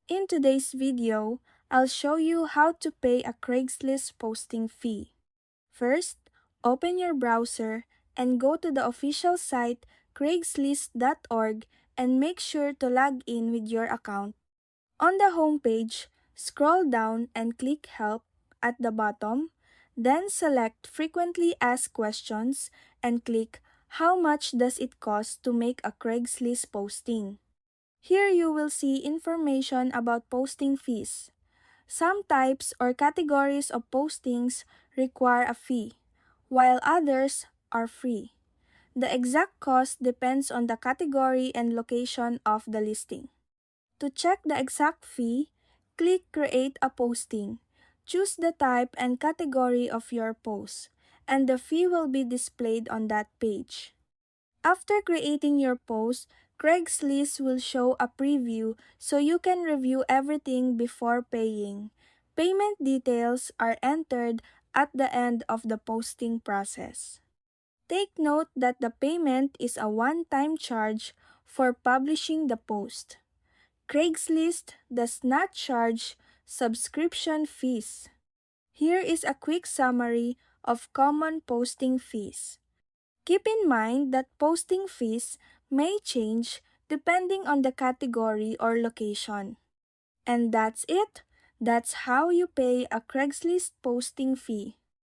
In today's video, I'll show you how to pay a Craigslist posting fee. First, open your browser and go to the official site craigslist.org and make sure to log in with your account. On the home page, scroll down and click Help at the bottom, then select Frequently Asked Questions and click How much does it cost to make a Craigslist posting? Here you will see information about posting fees. Some types or categories of postings require a fee, while others are free. The exact cost depends on the category and location of the listing. To check the exact fee, click Create a Posting. Choose the type and category of your post, and the fee will be displayed on that page. After creating your post, Craigslist will show a preview so you can review everything before paying. Payment details are entered at the end of the posting process. Take note that the payment is a one-time charge for publishing the post. Craigslist does not charge subscription fees. Here is a quick summary of common posting fees. Keep in mind that posting fees may change depending on the category or location. And that's it. That's how you pay a Craigslist posting fee.